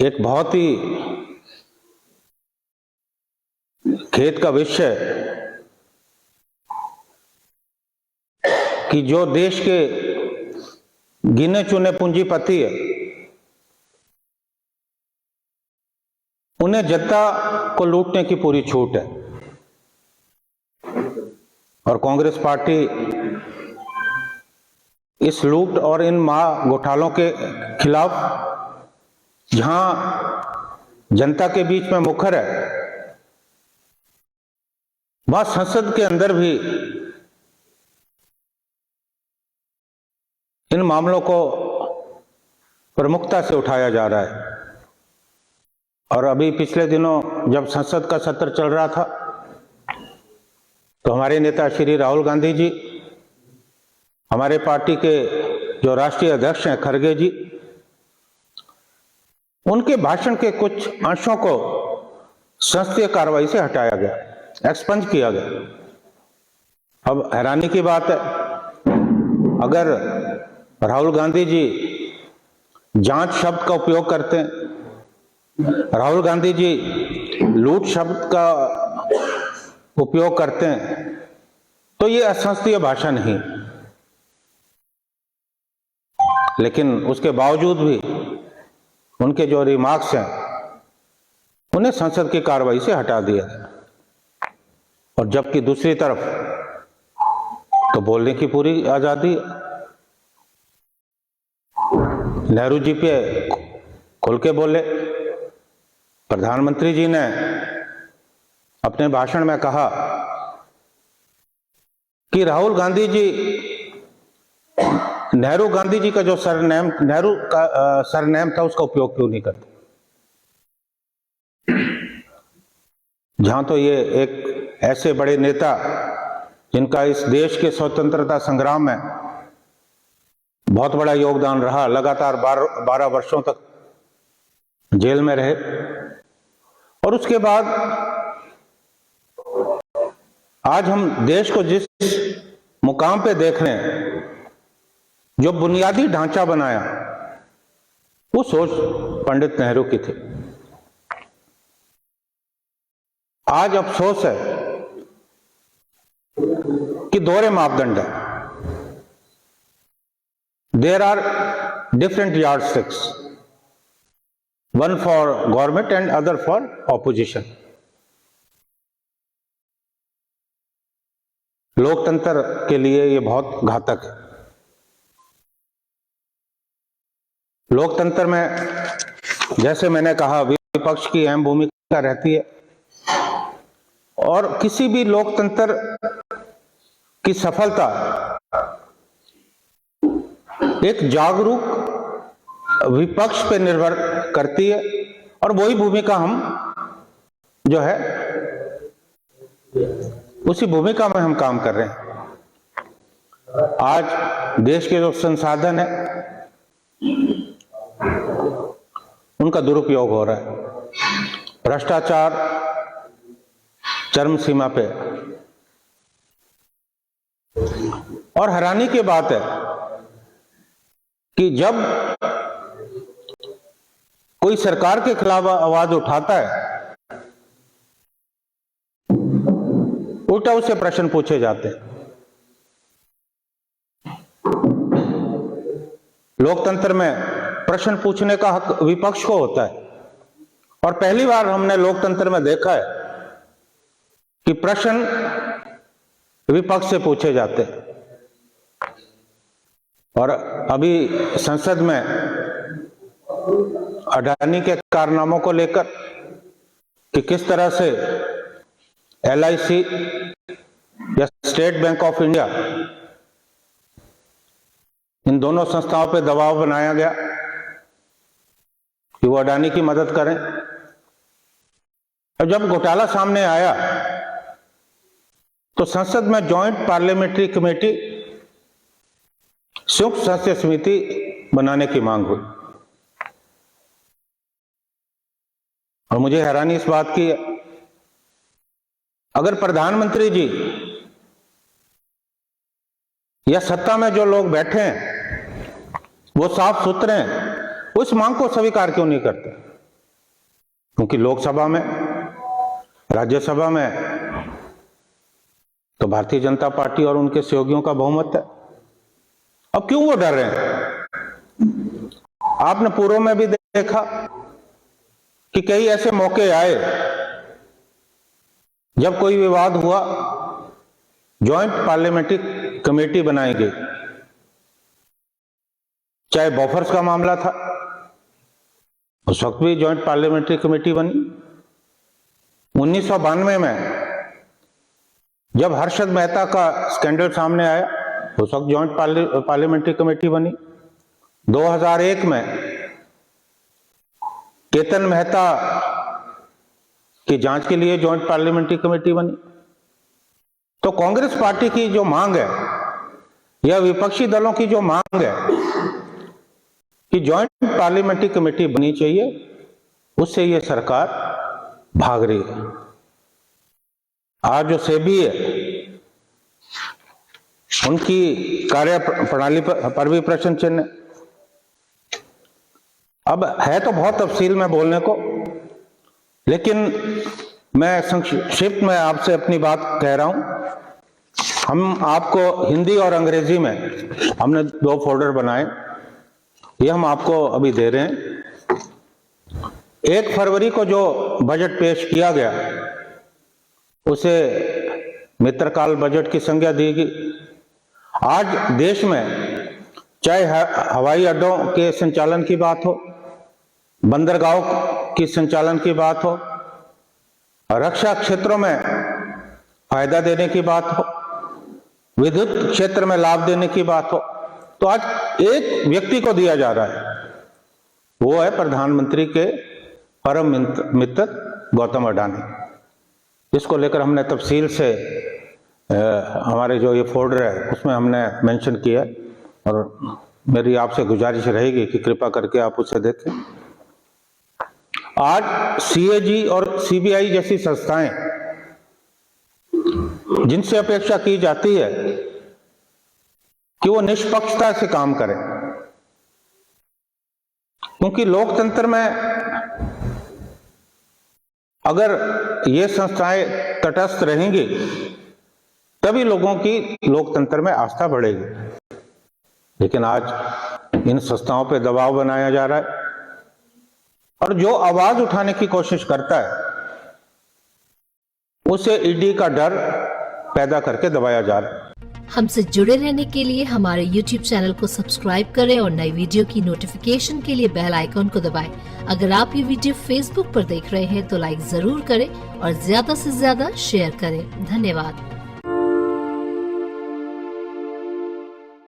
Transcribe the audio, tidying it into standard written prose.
एक बहुत ही खेद का विषय कि जो देश के गिने चुने पूंजीपति है, उन्हें जनता को लूटने की पूरी छूट है। और कांग्रेस पार्टी इस लूट और इन घोटालों के खिलाफ जहां जनता के बीच में मुखर है, वहां संसद के अंदर भी इन मामलों को प्रमुखता से उठाया जा रहा है। और अभी पिछले दिनों जब संसद का सत्र चल रहा था, तो हमारे नेता श्री राहुल गांधी जी, हमारे पार्टी के जो राष्ट्रीय अध्यक्ष हैं खड़गे जी, उनके भाषण के कुछ अंशों को संसदीय कार्रवाई से हटाया गया, एक्सपंज किया गया। अब हैरानी की बात है, अगर राहुल गांधी जी जांच शब्द का उपयोग करते हैं, राहुल गांधी जी लूट शब्द का उपयोग करते हैं, तो ये असंसदीय भाषा नहीं। लेकिन उसके बावजूद भी उनके जो रिमार्क्स हैं, उन्हें संसद की कार्रवाई से हटा दिया। और जबकि दूसरी तरफ तो बोलने की पूरी आजादी। नेहरू जी पे खुल के बोले। प्रधानमंत्री जी ने अपने भाषण में कहा कि राहुल गांधी जी नेहरू गांधी जी का जो सरनेम, नेहरू का सरनेम था, उसका उपयोग क्यों नहीं करते। जहां तो ये एक ऐसे बड़े नेता जिनका इस देश के स्वतंत्रता संग्राम में बहुत बड़ा योगदान रहा, लगातार 12 वर्षों तक जेल में रहे, और उसके बाद आज हम देश को जिस मुकाम पे देख रहे हैं, जो बुनियादी ढांचा बनाया, वो सोच पंडित नेहरू की थी। आज अफसोस है कि दोहरे मापदंड है। There are different yardsticks, one for government and other for opposition. लोकतंत्र के लिए ये बहुत घातक है। लोकतंत्र में, जैसे मैंने कहा, विपक्ष की अहम भूमिका रहती है, और किसी भी लोकतंत्र की सफलता एक जागरूक विपक्ष पे निर्भर करती है, और वही भूमिका हम जो है, उसी भूमिका में हम काम कर रहे हैं। आज देश के जो संसाधन है, उनका दुरुपयोग हो रहा है, भ्रष्टाचार चरम सीमा पे। और हैरानी की बात है कि जब कोई सरकार के खिलाफ आवाज उठाता है, उल्टा उससे प्रश्न पूछे जाते हैं। लोकतंत्र में प्रश्न पूछने का हक विपक्ष को होता है, और पहली बार हमने लोकतंत्र में देखा है कि प्रश्न विपक्ष से पूछे जाते हैं। और अभी संसद में अडानी के कारनामों को लेकर कि किस तरह से LIC या स्टेट बैंक ऑफ इंडिया, इन दोनों संस्थाओं पे दबाव बनाया गया कि वो अडानी की मदद करें। और जब घोटाला सामने आया, तो संसद में जॉइंट पार्लियामेंट्री कमेटी, संयुक्त संसदीय समिति बनाने की मांग हुई। और मुझे हैरानी इस बात की है, अगर प्रधानमंत्री जी या सत्ता में जो लोग बैठे हैं वो साफ सुथरे हैं, उस मांग को स्वीकार क्यों नहीं करते। क्योंकि लोकसभा में, राज्यसभा में तो भारतीय जनता पार्टी और उनके सहयोगियों का बहुमत है। अब क्यों वो डर रहे हैं? आपने पूर्व में भी देखा कि कई ऐसे मौके आए जब कोई विवाद हुआ, जॉइंट पार्लियामेंट्री कमेटी बनाई गई। चाहे बॉफर्स का मामला था, उस वक्त भी जॉइंट पार्लियामेंट्री कमेटी बनी। 1992 में जब हर्षद मेहता का स्कैंडल सामने आया, उस वक्त जॉइंट पार्लियामेंट्री कमेटी बनी। 2001 में केतन मेहता की जांच के लिए जॉइंट पार्लियामेंट्री कमेटी बनी। तो कांग्रेस पार्टी की जो मांग है या विपक्षी दलों की जो मांग है कि जॉइंट पार्लियामेंट्री कमेटी बनी चाहिए, उससे ये सरकार भाग रही है। आज जो सेबी है, उनकी कार्य प्रणाली पर भी प्रश्न चिन्ह है। अब है तो बहुत तफसील में बोलने को, लेकिन मैं संक्षिप्त में आपसे अपनी बात कह रहा हूं। हम आपको हिंदी और अंग्रेजी में हमने 2 फोल्डर बनाए, ये हम आपको अभी दे रहे हैं। 1 फरवरी को जो बजट पेश किया गया, उसे मित्रकाल बजट की संज्ञा दी गई। आज देश में चाहे हवाई अड्डों के संचालन की बात हो, बंदरगाहों की संचालन की बात हो, रक्षा क्षेत्रों में फायदा देने की बात हो, विद्युत क्षेत्र में लाभ देने की बात हो, तो आज एक व्यक्ति को दिया जा रहा है, वो है प्रधानमंत्री के परम मित्र गौतम अडानी। इसको लेकर हमने तफसील से हमारे जो ये फोल्डर है उसमें हमने मेंशन किया है, और मेरी आपसे गुजारिश रहेगी कि कृपया करके आप उसे देखें। आज सीएजी और सीबीआई जैसी संस्थाएं, जिनसे अपेक्षा की जाती है कि वो निष्पक्षता से काम करें, क्योंकि लोकतंत्र में अगर ये संस्थाएं तटस्थ रहेंगी तभी लोगों की लोकतंत्र में आस्था बढ़ेगी। लेकिन आज इन संस्थाओं पे दबाव बनाया जा रहा है, और जो आवाज उठाने की कोशिश करता है उसे ईडी का डर पैदा करके दबाया जा रहा है। हमसे जुड़े रहने के लिए हमारे YouTube चैनल को सब्सक्राइब करें और नई वीडियो की नोटिफिकेशन के लिए बेल आइकॉन को दबाएं। अगर आप ये वीडियो Facebook पर देख रहे हैं तो लाइक जरूर करें और ज्यादा से ज्यादा शेयर करें। धन्यवाद।